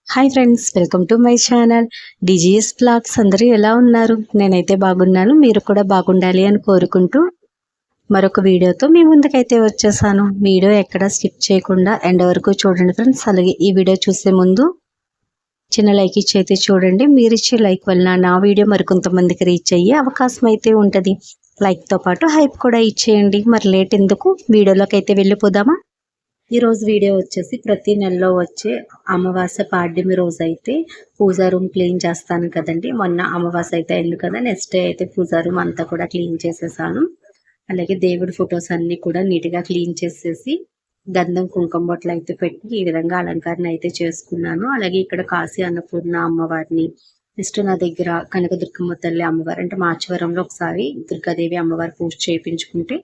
Hi friends, welcome to my channel DGS blogs. అందరూ ఎలా ఉన్నారు? నేనైతే బాగున్నాను. మీరు కూడా బాగుండాలి అని కోరుకుంటూ మరొక వీడియోతో మీ ముందుకైతే వచ్చేసాను. వీడియో ఎక్కడ స్కిప్ చేయకుండా ఎండ్ వరకు చూడండి ఫ్రెండ్స్. అలాగే ఈ వీడియో చూసే ముందు చిన్న లైక్ ఇచ్చి అయితే చూడండి. మీరు ఇచ్చే లైక్ వలన నా వీడియో మరికొంతమందికి రీచ్ అయ్యే అవకాశం అయితే ఉంటుంది. లైక్తో పాటు హైప్ కూడా ఇచ్చేయండి. మరి లేట్ ఎందుకు, వీడియోలోకి అయితే వెళ్ళిపోదామా? ఈరోజు వీడియో వచ్చేసి ప్రతి నెలలో వచ్చే అమావాస్య పాడ్యమి రోజు అయితే పూజా రూమ్ క్లీన్ చేస్తాను కదండి. మొన్న అమావాస్య అయితే అయింది కదా, నెక్స్ట్ డే అయితే పూజా రూమ్ అంతా కూడా క్లీన్ చేసేసాను. అలాగే దేవుడి ఫొటోస్ అన్నీ కూడా నీట్గా క్లీన్ చేసేసి గంధం కుంకుమ బొట్లు అయితే పెట్టి ఈ విధంగా అలంకరణ అయితే చేసుకున్నాను. అలాగే ఇక్కడ కాశీ అన్నపూర్ణ అమ్మవారిని, నెక్స్ట్ నా దగ్గర కనకదుర్గమ్మ తల్లి అమ్మవారు అంటే మార్చివరంలో ఒకసారి దుర్గాదేవి అమ్మవారి పూజ చేయించుకుంటే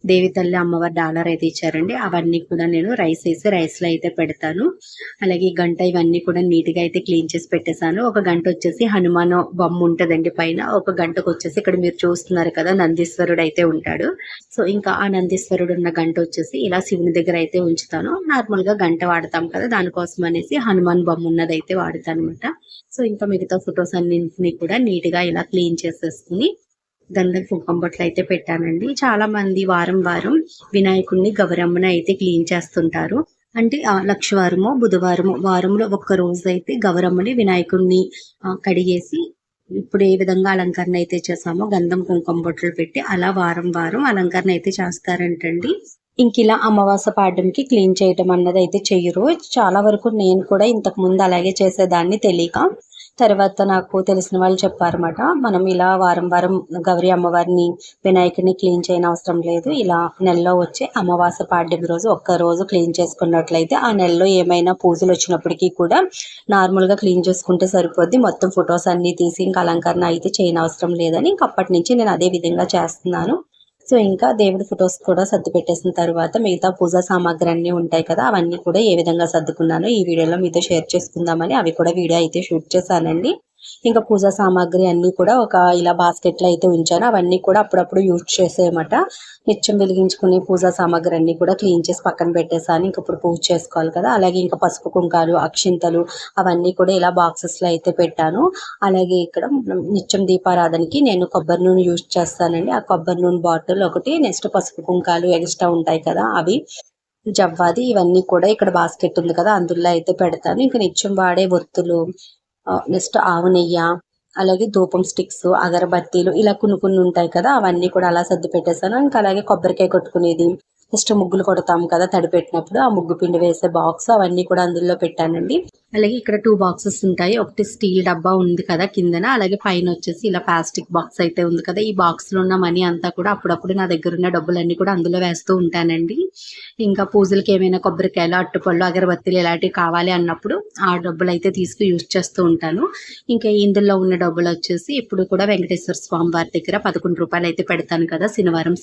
దేవి తల్లి అమ్మవారి డాలర్ అయితే ఇచ్చారండి. అవన్నీ కూడా నేను రైస్ వేసి రైస్లో అయితే పెడతాను. అలాగే గంట ఇవన్నీ కూడా నీట్గా అయితే క్లీన్ చేసి పెట్టేశాను. ఒక గంట వచ్చేసి హనుమాన్ బొమ్మ ఉంటుందండి పైన. ఒక గంటకు వచ్చేసి ఇక్కడ మీరు చూస్తున్నారు కదా నందీశ్వరుడు అయితే ఉంటాడు. సో ఇంకా ఆ నందీశ్వరుడు ఉన్న గంట వచ్చేసి ఇలా శివుని దగ్గర అయితే ఉంచుతాను. నార్మల్గా గంట వాడతాం కదా, దానికోసం అనేసి హనుమాన్ బొమ్మ ఉన్నది అయితే వాడతాను అనమాట. సో ఇంకా మిగతా ఫొటోస్ అన్నింటినీ కూడా నీట్గా ఇలా క్లీన్ చేసేసుకుని గంధం కుంకుమ బొట్లు అయితే పెట్టానండి. చాలా మంది వారం వారం వినాయకుడిని గౌరమ్మని అయితే క్లీన్ చేస్తుంటారు. అంటే లక్షవారము బుధవారము వారంలో ఒక్క రోజు అయితే గౌరమ్మని వినాయకుడిని కడిగేసి ఇప్పుడు ఏ విధంగా అలంకరణ అయితే చేసామో గంధం కుంకుమ బొట్లు పెట్టి అలా వారం వారం అలంకరణ అయితే చేస్తారంటండి. ఇంక ఇలా అమావాస్య పాడ్యంకి క్లీన్ చేయటం అన్నది అయితే చెయ్యరు. చాలా వరకు నేను కూడా ఇంతకు ముందు అలాగే చేసేదాన్ని తెలియక, తర్వాత నాకు తెలిసిన వాళ్ళు చెప్పారన్నమాట, మనం ఇలా వారం వారం గౌరీ అమ్మవారిని వినాయకుడిని క్లీన్ చేయని అవసరం లేదు. ఇలా నెలలో వచ్చే అమావాస్య పాడ్యం రోజు ఒక్క రోజు క్లీన్ చేసుకున్నట్లయితే ఆ నెలలో ఏమైనా పూజలు వచ్చినప్పటికీ కూడా నార్మల్గా క్లీన్ చేసుకుంటే సరిపోద్ది. మొత్తం ఫొటోస్ అన్నీ తీసి ఇంకా అలంకరణ అయితే చేయని అవసరం లేదని ఇంక అప్పటి నుంచి నేను అదే విధంగా చేస్తున్నాను. సో ఇంకా దేవుడి ఫొటోస్ కూడా సర్ది పెట్టేసిన తర్వాత మిగతా పూజా సామాగ్రి అన్నీ ఉంటాయి కదా, అవన్నీ కూడా ఏ విధంగా సర్దుకున్నానో ఈ వీడియోలో మీతో షేర్ చేసుకుందామని అవి కూడా వీడియో అయితే షూట్ చేశానండి. ఇంకా పూజా సామాగ్రి అన్నీ కూడా ఒక ఇలా బాస్కెట్లో అయితే ఉంచాను. అవన్నీ కూడా అప్పుడప్పుడు యూజ్ చేసేయమాట. నిత్యం వెలిగించుకునే పూజా సామాగ్రి అన్నీ కూడా క్లీన్ చేసి పక్కన పెట్టేసాను. ఇంక ఇప్పుడు పూజ చేసుకోవాలి కదా. అలాగే ఇంకా పసుపు కుంకాలు అక్షింతలు అవన్నీ కూడా ఇలా బాక్సెస్లో అయితే పెట్టాను. అలాగే ఇక్కడ నిత్యం దీపారాధనకి నేను కొబ్బరి నూనె యూజ్ చేస్తానండి. ఆ కొబ్బరి నూనె బాటిల్ ఒకటి, నెక్స్ట్ పసుపు కుంకాలు ఎక్స్ట్రా ఉంటాయి కదా అవి, జవ్వాది ఇవన్నీ కూడా ఇక్కడ బాస్కెట్ ఉంది కదా అందులో అయితే పెడతాను. ఇంకా నిత్యం వాడే ఒత్తులు, నెక్స్ట్ ఆవు నెయ్యి, అలాగే ధూపం స్టిక్స్, అగరబత్తీలు ఇలా కొన్ని ఉంటాయి కదా అవన్నీ కూడా అలా సర్ది పెట్టేశాను. ఇంకా అలాగే కొబ్బరికాయ కొట్టుకునేది, నెక్స్ట్ ముగ్గులు కొడతాం కదా తడిపెట్టినప్పుడు ఆ ముగ్గు పిండి వేసే బాక్స్ అవన్నీ కూడా అందులో పెట్టానండి. అలాగే ఇక్కడ 2 బాక్సెస్ ఉంటాయి. ఒకటి స్టీల్ డబ్బా ఉంది కదా కిందన, అలాగే పైన వచ్చేసి ఇలా ప్లాస్టిక్ బాక్స్ అయితే ఉంది కదా. ఈ బాక్స్ లో ఉన్న మనీ అంతా కూడా అప్పుడప్పుడు నా దగ్గర ఉన్న డబ్బులన్నీ కూడా అందులో వేస్తూ ఉంటానండి. ఇంకా పూజలకి ఏమైనా కొబ్బరికాయలు, అట్టుపళ్ళు, అగరబత్తీలు ఇలాంటివి కావాలి అన్నప్పుడు ఆ డబ్బులు అయితే తీసుకు యూజ్ చేస్తూ ఉంటాను. ఇంకా ఇందులో ఉన్న డబ్బులు వచ్చేసి ఇప్పుడు కూడా వెంకటేశ్వర స్వామి వారి దగ్గర 11 రూపాయలు అయితే పెడతాను కదా శనివారం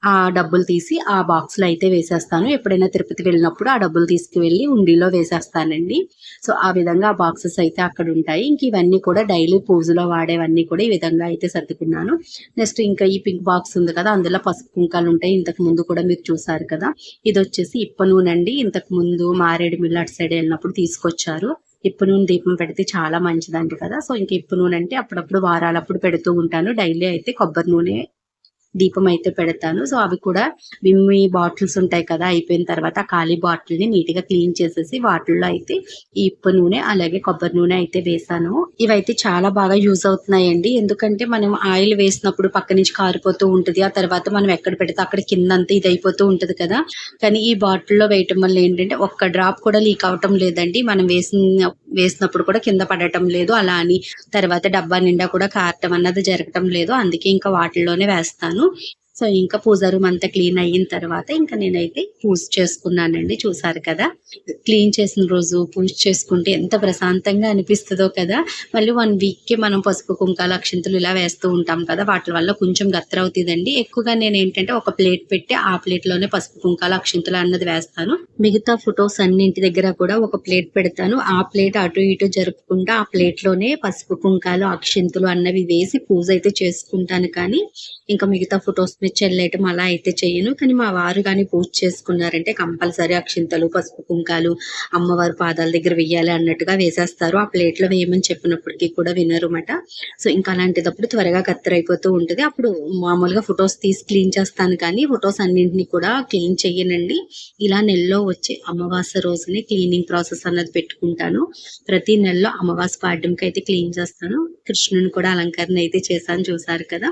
ఆ డబ్బులు తీసి ఆ బాక్స్లో అయితే వేసేస్తాను. ఎప్పుడైనా తిరుపతి వెళ్ళినప్పుడు ఆ డబ్బులు తీసుకువెళ్ళి ఉండిలో వేసేస్తానండి. సో ఆ విధంగా ఆ బాక్సెస్ అయితే అక్కడ ఉంటాయి. ఇంక ఇవన్నీ కూడా డైలీ పూజలో వాడేవన్నీ కూడా ఈ విధంగా అయితే సర్దుకున్నాను. నెక్స్ట్ ఇంకా ఈ పింక్ బాక్స్ ఉంది కదా అందులో పసుపు కుంకాలు ఉంటాయి. ఇంతకు ముందు కూడా మీరు చూసారు కదా. ఇది వచ్చేసి ఇప్ప నూనె అండి. ఇంతకు ముందు మారేడుమిల్లి అటు సైడ్ వెళ్ళినప్పుడు తీసుకొచ్చారు. ఇప్పు నూనె దీపం పెడితే చాలా మంచిదండి కదా. సో ఇంక ఇప్పు నూనె అంటే అప్పుడప్పుడు వారాలప్పుడు పెడుతూ ఉంటాను. డైలీ అయితే కొబ్బరి నూనె దీపం అయితే పెడతాను. సో అవి కూడా విమ్మి బాటిల్స్ ఉంటాయి కదా, అయిపోయిన తర్వాత ఆ ఖాళీ బాటిల్ని నీట్గా క్లీన్ చేసేసి వాటిల్లో అయితే ఈ ఇప్ప నూనె అలాగే కొబ్బరి నూనె అయితే వేసాను. ఇవైతే చాలా బాగా యూజ్ అవుతున్నాయండి. ఎందుకంటే మనం ఆయిల్ వేసినప్పుడు పక్క నుంచి కారిపోతూ ఉంటుంది. ఆ తర్వాత మనం ఎక్కడ పెడితే అక్కడ కిందంతా ఇది అయిపోతూ ఉంటుంది కదా. కానీ ఈ బాటిల్లో వేయటం వల్ల ఏంటంటే ఒక్క డ్రాప్ కూడా లీక్ అవటం లేదండి. మనం వేసినప్పుడు కూడా కింద పడటం లేదు. అలా అని తర్వాత డబ్బా నిండా కూడా కారటం అన్నది జరగటం లేదు. అందుకే ఇంకా వాటిల్లోనే వేస్తాను. సో ఇంకా పూజ రూమ్ అంతా క్లీన్ అయిన తర్వాత ఇంకా నేనైతే పూజ చేసుకున్నానండి. చూసారు కదా, క్లీన్ చేసిన రోజు పూజ చేసుకుంటే ఎంత ప్రశాంతంగా అనిపిస్తుందో కదా. మళ్ళీ 1 వీక్కి మనం పసుపు కుంకాలు అక్షింతలు ఇలా వేస్తూ ఉంటాం కదా, వాటి వల్ల కొంచెం గత్తర అవుతుందండి. ఎక్కువగా నేను ఏంటంటే ఒక ప్లేట్ పెట్టి ఆ ప్లేట్లోనే పసుపు కుంకాలు అక్షింతలు అన్నది వేస్తాను. మిగతా ఫొటోస్ అన్నింటి దగ్గర కూడా ఒక ప్లేట్ పెడతాను. ఆ ప్లేట్ అటు ఇటు జరుపుకుంటా ఆ ప్లేట్లోనే పసుపు కుంకాలు అక్షింతలు అన్నవి వేసి పూజ అయితే చేసుకుంటాను. కానీ ఇంకా మిగతా ఫొటోస్ చెల్లెటం అలా అయితే చెయ్యను. కానీ మా వారు కానీ పూజ చేసుకున్నారంటే కంపల్సరీ అక్షింతలు, పసుపు, కుంకాలు అమ్మవారి పాదాల దగ్గర వెయ్యాలి అన్నట్టుగా వేసేస్తారు. ఆ ప్లేట్లో వేయమని చెప్పినప్పటికీ కూడా వినరుమాట. సో ఇంకా అలాంటిదప్పుడు త్వరగా కత్తెరైపోతూ ఉంటుంది. అప్పుడు మామూలుగా ఫొటోస్ తీసి క్లీన్ చేస్తాను, కానీ ఫొటోస్ అన్నింటినీ కూడా క్లీన్ చెయ్యనండి. ఇలా నెలలో వచ్చే అమావాస్య రోజుని క్లీనింగ్ ప్రాసెస్ అన్నది పెట్టుకుంటాను. ప్రతి నెలలో అమావాస్య పాడ్యంకి అయితే క్లీన్ చేస్తాను. కృష్ణుని కూడా అలంకరణ అయితే చేశాను, చూసారు కదా.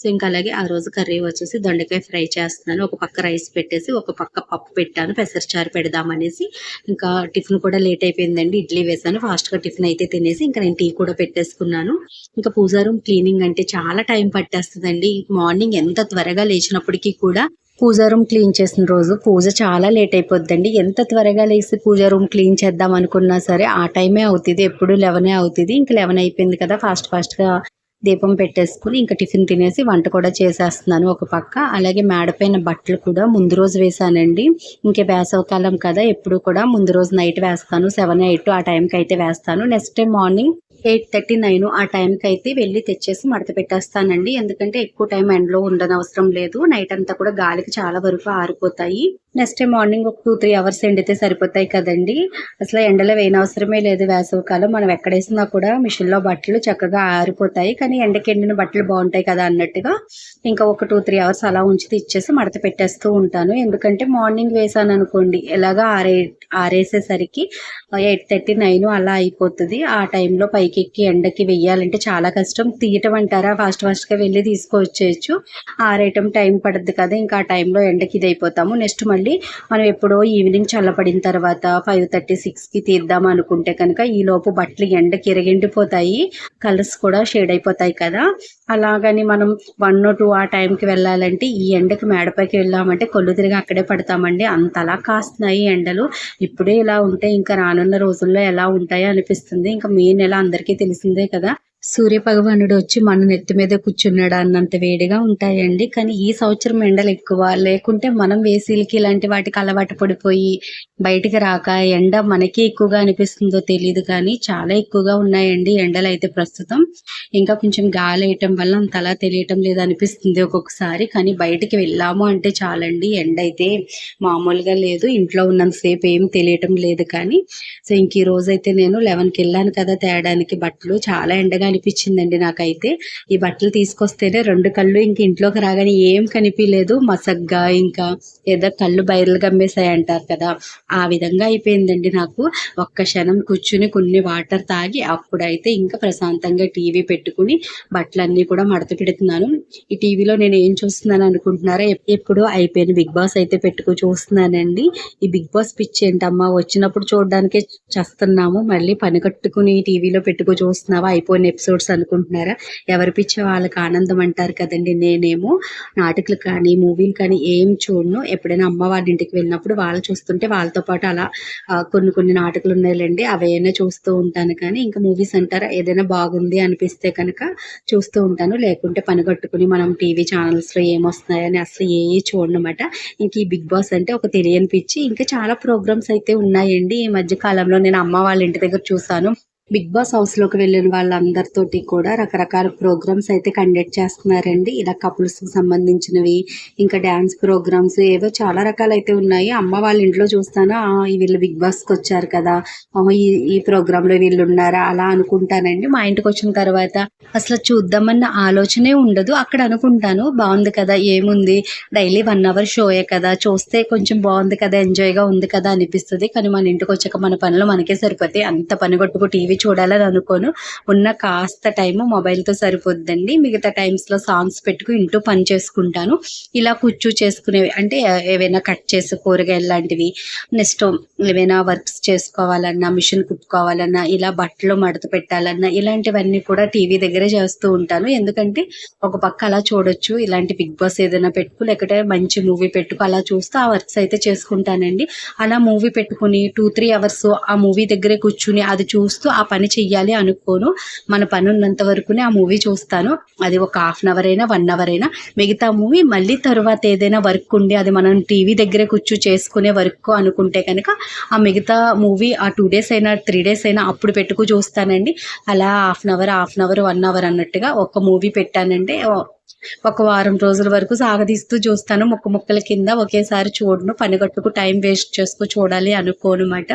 సో ఇంకా అలాగే ఆ రోజు కర్రీ వచ్చేసి దొండకాయ ఫ్రై చేస్తున్నాను. ఒక పక్క రైస్ పెట్టేసి ఒక పక్క పప్పు పెట్టాను, పెసరచారు పెడదామనేసి. ఇంకా టిఫిన్ కూడా లేట్ అయిపోయిందండి, ఇడ్లీ వేసాను. ఫాస్ట్గా టిఫిన్ అయితే తినేసి ఇంకా నేను టీ కూడా పెట్టేసుకున్నాను. ఇంకా పూజా రూమ్ క్లీనింగ్ అంటే చాలా టైం పట్టేస్తుందండి. మార్నింగ్ ఎంత త్వరగా లేచినప్పటికీ కూడా పూజా రూమ్ క్లీన్ చేసిన రోజు పూజ చాలా లేట్ అయిపోద్దండి. ఎంత త్వరగా లేచి పూజా రూమ్ క్లీన్ చేద్దాం అనుకున్నా సరే ఆ టైమే అవుతుంది, ఎప్పుడు 11 అవుతుంది. ఇంకా 11 అయిపోయింది కదా, ఫాస్ట్గా దీపం పెట్టేసుకుని ఇంకా టిఫిన్ తినేసి వంట కూడా చేసేస్తున్నాను ఒక పక్క. అలాగే మేడపైన బట్టలు కూడా ముందు రోజు వేసానండి. ఇంకా వేసవకాలం కదా, ఎప్పుడు కూడా ముందు రోజు నైట్ వేస్తాను. 7, 8 ఆ టైంకి అయితే వేస్తాను. నెక్స్ట్ డే మార్నింగ్ 8:30, 9 ఆ టైంకి అయితే వెళ్ళి తెచ్చేసి మడత పెట్టేస్తానండి. ఎందుకంటే ఎక్కువ టైం ఎండలో ఉండనవసరం లేదు. నైట్ అంతా కూడా గాలికి చాలా వరకు ఆరిపోతాయి. నెక్స్ట్ డే మార్నింగ్ ఒక 2-3 అవర్స్ ఎండితే సరిపోతాయి కదండి. అసలు ఎండలో వేయనవసరమే లేదు వేసవికాలం. మనం ఎక్కడేసినా కూడా మిషన్లో బట్టలు చక్కగా ఆరిపోతాయి. కానీ ఎండకి ఎండిన బట్టలు బాగుంటాయి కదా అన్నట్టుగా ఇంకా ఒక 2-3 అవర్స్ అలా ఉంచి ఇచ్చేసి మడత పెట్టేస్తూ ఉంటాను. ఎందుకంటే మార్నింగ్ వేసాను అనుకోండి, ఎలాగా ఆరేసేసరికి 8:30, 9 అలా అయిపోతుంది. ఆ టైంలో పైకి ఎక్కి ఎండకి వెయ్యాలంటే చాలా కష్టం. తీయటం అంటారా, ఫాస్ట్గా వెళ్ళి తీసుకొచ్చేయచ్చు. ఆరేయటం టైం పడుతుంది కదా, ఇంకా ఆ టైంలో ఎండకి ఇది అయిపోతాము. నెక్స్ట్ మళ్ళీ మనం ఎప్పుడో ఈవినింగ్ చల్లబడిన తర్వాత 5:30, 6కి తీద్దాం అనుకుంటే కనుక ఈలోపు బట్టలు ఎండకి ఎరగెండిపోతాయి, కలర్స్ కూడా షేడ్ అయిపోతాయి కదా. అలాగని మనం 1 or 2 ఆ టైంకి వెళ్ళాలంటే ఈ ఎండకి మేడపైకి వెళ్ళామంటే కొళ్ళు తిరిగి అక్కడే పడతామండి. అంతలా కాస్తున్నాయి ఎండలు. ఇప్పుడే ఇలా ఉంటే ఇంకా రానున్న రోజుల్లో ఎలా ఉంటాయో అనిపిస్తుంది. ఇంకా మే నెల అందరికీ తెలిసిందే కదా, సూర్య భగవానుడు వచ్చి మన నెత్తి మీద కూర్చున్నాడు అన్నంత వేడిగా ఉంటాయండి. కానీ ఈ సంవత్సరం ఎండలు ఎక్కువ, లేకుంటే మనం వేసీలకి ఇలాంటి వాటికి అలవాటు పడిపోయి బయటికి రాక ఎండ మనకి ఎక్కువగా అనిపిస్తుందో తెలియదు, కానీ చాలా ఎక్కువగా ఉన్నాయండి ఎండలు అయితే ప్రస్తుతం. ఇంకా కొంచెం గాలి వేయటం వల్ల అంతలా తెలియటం లేదు అనిపిస్తుంది ఒక్కొక్కసారి. కానీ బయటికి వెళ్ళాము అంటే చాలండి, ఎండ అయితే మామూలుగా లేదు. ఇంట్లో ఉన్నంతసేపు ఏం తెలియటం లేదు. కానీ సో ఇంక ఈ రోజైతే నేను 11కి వెళ్ళాను కదా తేడానికి బట్టలు, చాలా ఎండగా అనిపించిందండి నాకైతే. ఈ బట్టలు తీసుకొస్తేనే 2 కళ్ళు ఇంక ఇంట్లోకి రాగానే ఏం కనిపించలేదు, మసగ్గా ఇంకా ఏదో కళ్ళు బైర్లు గమ్మేసాయి అంటారు కదా, ఆ విధంగా అయిపోయిందండి నాకు. ఒక్క క్షణం కూర్చుని కొన్ని వాటర్ తాగి అప్పుడైతే ఇంకా ప్రశాంతంగా టీవీ పెట్టుకుని బట్టలన్నీ కూడా మడత పెడుతున్నాను. ఈ టీవీలో నేను ఏం చూస్తున్నాను అనుకుంటున్నారా, ఎప్పుడు అయిపోయిన బిగ్ బాస్ అయితే పెట్టుకు చూస్తున్నానండి. ఈ బిగ్ బాస్ పిచ్చి ఏంటమ్మా, వచ్చినప్పుడు చూడడానికే చేస్తున్నాము, మళ్ళీ పని కట్టుకుని టీవీలో పెట్టుకు చూస్తున్నావా అయిపోయిన ఎపిసోడ్స్ అనుకుంటున్నారా. ఎవరి పిచ్చి వాళ్ళకి ఆనందం అంటారు కదండి. నేనేమో నాటకాలు కానీ మూవీలు కానీ ఏం చూడను. ఎప్పుడైనా అమ్మ వాళ్ళ ఇంటికి వెళ్ళినప్పుడు వాళ్ళు చూస్తుంటే వాళ్ళతో పాటు అలా కొన్ని నాటకాలు ఉన్నాయిలేండి, అవైనా చూస్తూ ఉంటాను. కానీ ఇంకా మూవీస్ అంటారా, ఏదైనా బాగుంది అనిపిస్తే కనుక చూస్తూ ఉంటాను. లేకుంటే పని కట్టుకుని మనం టీవీ ఛానల్స్లో ఏమొస్తున్నాయని అసలు చూడనమాట. ఇంక ఈ బిగ్ బాస్ అంటే ఒక తెలియని పిచ్చి. ఇంకా చాలా ప్రోగ్రామ్స్ అయితే ఉన్నాయండి. ఈ మధ్య కాలంలో నేను అమ్మ వాళ్ళ ఇంటి దగ్గర చూసాను, బిగ్ బాస్ హౌస్లోకి వెళ్ళిన వాళ్ళందరితోటి కూడా రకరకాల ప్రోగ్రామ్స్ అయితే కండక్ట్ చేస్తున్నారండి. ఇలా కపుల్స్కి సంబంధించినవి, ఇంకా డ్యాన్స్ ప్రోగ్రామ్స్, ఏవో చాలా రకాలు అయితే ఉన్నాయి. అమ్మ వాళ్ళ ఇంట్లో చూస్తాను, వీళ్ళు బిగ్ బాస్కి వచ్చారు కదా, ఈ ప్రోగ్రాంలో వీళ్ళు ఉన్నారా అలా అనుకుంటానండి. మా ఇంటికి వచ్చిన తర్వాత అసలు చూద్దామన్న ఆలోచనే ఉండదు. అక్కడ అనుకుంటాను బాగుంది కదా, ఏముంది డైలీ 1 hour షోయే కదా, చూస్తే కొంచెం బాగుంది కదా, ఎంజాయ్గా ఉంది కదా అనిపిస్తుంది. కానీ మన ఇంటికి వచ్చాక మన పనులు మనకే సరిపోతాయి. అంత పని కొట్టుకు టీవీ చూడాలని అనుకోను. ఉన్న కాస్త టైము మొబైల్తో సరిపోద్దండి. మిగతా టైమ్స్లో సాంగ్స్ పెట్టుకు ఇంటూ పని చేసుకుంటాను. ఇలా చేసుకునేవి అంటే ఏవైనా కట్ చేసి కూరగాయలు లాంటివి, నెక్స్ట్ ఏవైనా వర్క్స్ చేసుకోవాలన్నా, మిషన్ కుట్టుకోవాలన్నా, ఇలా బట్టలు మడత పెట్టాలన్నా ఇలాంటివన్నీ కూడా టీవీ దగ్గరే చేస్తూ ఉంటాను. ఎందుకంటే ఒక పక్క అలా చూడొచ్చు, ఇలాంటి బిగ్ బాస్ ఏదైనా పెట్టుకు, లేకపోతే మంచి మూవీ పెట్టుకు అలా చూస్తూ ఆ వర్క్స్ అయితే చేసుకుంటానండి. అలా మూవీ పెట్టుకుని 2-3 అవర్స్ ఆ మూవీ దగ్గరే కూర్చుని అది చూస్తూ ఆ పని చెయ్యాలి అనుకోను. మన పని ఉన్నంత వరకునే ఆ మూవీ చూస్తాను. అది ఒక హాఫ్ అన్ అవర్ అయినా 1 అవర్ అయినా. మిగతా మూవీ మళ్ళీ తర్వాత ఏదైనా వర్క్ ఉండి అది మనం టీవీ దగ్గరే చేసుకునే వర్క్ అనుకుంటే కనుక ఆ మిగతా మూవీ ఆ 2 డేస్ అయినా 3 డేస్ అయినా అప్పుడు పెట్టుకు చూస్తానండి. అలా హాఫ్ అన్ అవర్ 1 అవర్ అన్నట్టుగా ఒక మూవీ పెట్టానంటే ఒక వారం రోజుల వరకు సాగదీస్తూ చూస్తాను. ముక్కల కింద ఒకేసారి చూడను. పని గట్టుకు టైం వేస్ట్ చేసుకు చూడాలి అనుకోనమాట.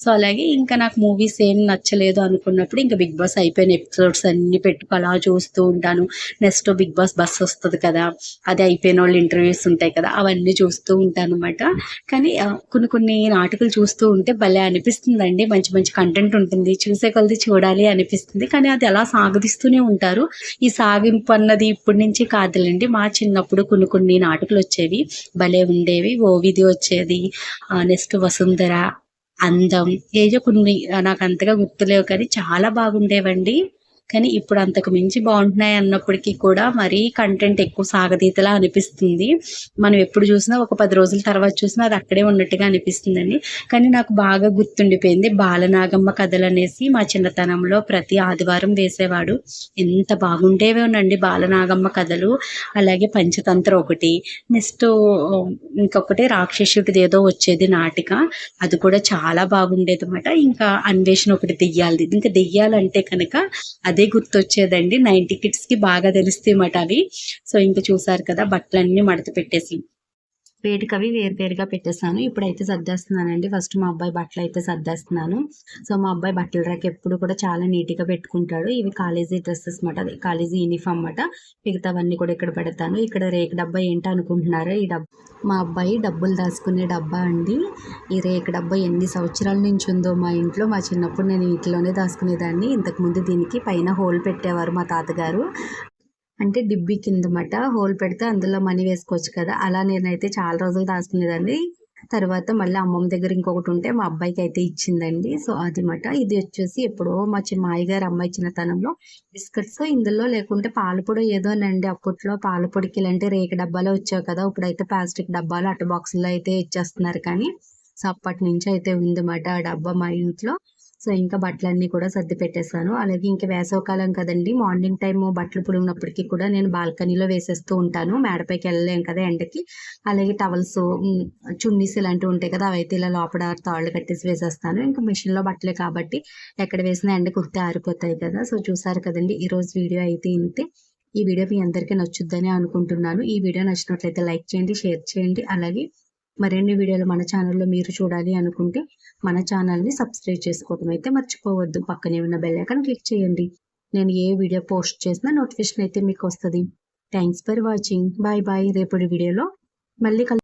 సో అలాగే ఇంకా నాకు మూవీస్ ఏం నచ్చలేదు అనుకున్నప్పుడు ఇంకా బిగ్ బాస్ అయిపోయిన ఎపిసోడ్స్ అన్ని పెట్టుకు అలా చూస్తూ ఉంటాను. నెక్స్ట్ బిగ్ బాస్ బస్ వస్తుంది కదా, అది అయిపోయిన వాళ్ళు ఇంటర్వ్యూస్ ఉంటాయి కదా, అవన్నీ చూస్తూ ఉంటాను అనమాట. కానీ కొన్ని నాటకాలు చూస్తూ ఉంటే భలే అనిపిస్తుందండి. మంచి మంచి కంటెంట్ ఉంటుంది, చూసే కొలది చూడాలి అనిపిస్తుంది. కానీ అది అలా సాగదీస్తూనే ఉంటారు. ఈ సాగింపు అన్నది ఇప్పటి నుంచి కాదులేండి. మా చిన్నప్పుడు కొన్ని నాటకాలు వచ్చేవి, భలే ఉండేవి. ఓవిది వచ్చేది, నెక్స్ట్ వసుంధర, అందం, ఏదో కొన్ని నాకు అంతగా గుర్తులేవు కానీ చాలా బాగుండేవండి. కానీ ఇప్పుడు అంతకు మించి బాగుంటున్నాయి అన్నప్పటికీ కూడా మరీ కంటెంట్ ఎక్కువ సాగతీతలా అనిపిస్తుంది. మనం ఎప్పుడు చూసినా ఒక 10 రోజుల తర్వాత చూసినా అది అక్కడే ఉన్నట్టుగా అనిపిస్తుందండి. కానీ నాకు బాగా గుర్తుండిపోయింది బాలనాగమ్మ కథలు అనేసి మా చిన్నతనంలో ప్రతి ఆదివారం వేసేవాడు. ఎంత బాగుండేవేనండి బాలనాగమ్మ కథలు. అలాగే పంచతంత్ర ఒకటి, నెక్స్ట్ ఇంకొకటి రాక్షసుడిది ఏదో వచ్చేది నాటిక, అది కూడా చాలా బాగుండేది అనమాట. ఇంకా అన్వేషణ ఒకటి, దెయ్యాలది. ఇంకా దెయ్యాలంటే కనుక అదే గుర్తొచ్చేదండి. 90 కిడ్స్కి బాగా తెలుస్తాయి అన్నమాట అవి. సో ఇంకా చూసారు కదా, బట్టలన్నీ మడత పెట్టేసి వేటికవి వేరువేరుగా పెట్టేస్తాను. ఇప్పుడైతే సర్దేస్తున్నానండి. ఫస్ట్ మా అబ్బాయి బట్టలు అయితే సర్దేస్తున్నాను. సో మా అబ్బాయి బట్టల ర్యాక్ ఎప్పుడు కూడా చాలా నీట్గా పెట్టుకుంటాడు. ఇవి కాలేజీ డ్రెస్సెస్ మాట, అది కాలేజీ యూనిఫామ్ మాట. మిగతావన్నీ కూడా ఇక్కడ పెడతాను. ఇక్కడ రేకు డబ్బా ఏంటి అనుకుంటున్నారా? ఈ డబ్బా మా అబ్బాయి డబ్బులు దాచుకునే డబ్బా అండి. ఈ రేకు డబ్బా ఎన్ని సంవత్సరాల నుంచి ఉందో మా ఇంట్లో. మా చిన్నప్పుడు నేను ఇంట్లోనే దాచుకునేదాన్ని. ఇంతకుముందు దీనికి పైన హోల్ పెట్టేవారు మా తాతగారు. అంటే డిబ్బీ కింద మాట హోల్ పెడితే అందులో మనీ వేసుకోవచ్చు కదా, అలా నేనైతే చాలా రోజులు దాచుకునేదాన్ని. తర్వాత మళ్ళీ అమ్మమ్మ దగ్గర ఇంకొకటి ఉంటే మా అబ్బాయికి అయితే ఇచ్చిందండి. సో అది మాట. ఇది వచ్చేసి ఎప్పుడో మా మాయగారు అమ్మాయి చిన్నతనంలో బిస్కెట్స్ ఇందులో, లేకుంటే పాలపొడి ఏదోనండి. అప్పట్లో పాలపొడికి ఇలాంటి రేకు డబ్బాలో వచ్చావు కదా, ఇప్పుడైతే ప్లాస్టిక్ డబ్బాలు అట్ట బాక్సుల్లో అయితే ఇచ్చేస్తున్నారు. కానీ సో అప్పటి నుంచి అయితే ఉందన్నమాట ఆ డబ్బా మా ఇంట్లో. సో ఇంకా బట్టలన్నీ కూడా సర్ది పెట్టేశాను. అలాగే ఇంకా వేసవకాలం కదండి, మార్నింగ్ టైం బట్టలు పులిగినప్పటికీ కూడా నేను బాల్కనీలో వేసేస్తూ ఉంటాను. మేడపైకి వెళ్ళలేం కదా ఎండకి. అలాగే టవల్స్, చున్నీస్ ఇలాంటివి ఉంటాయి కదా, అవైతే ఇలా లోపల తాళ్ళు కట్టేసి వేసేస్తాను. ఇంకా మిషన్లో బట్టలే కాబట్టి ఎక్కడ వేసినా ఎండ కుర్తి ఆరిపోతాయి కదా. సో చూసారు కదండి, ఈరోజు వీడియో అయితే ఇంతే. ఈ వీడియో మీ అందరికీ నచ్చుద్దని అనుకుంటున్నాను. ఈ వీడియో నచ్చినట్లయితే లైక్ చేయండి, షేర్ చేయండి. అలాగే మరిన్ని వీడియోలు మన ఛానల్లో మీరు చూడాలి అనుకుంటే మన ఛానల్ని సబ్స్క్రైబ్ చేసుకోవడం అయితే మర్చిపోవద్దు. పక్కనే ఉన్న బెల్ ఐకాన్ క్లిక్ చేయండి. నేను ఏ వీడియో పోస్ట్ చేసినా నోటిఫికేషన్ అయితే మీకు వస్తుంది. Thanks for watching. Bye bye. రేపటి వీడియోలో మళ్ళీ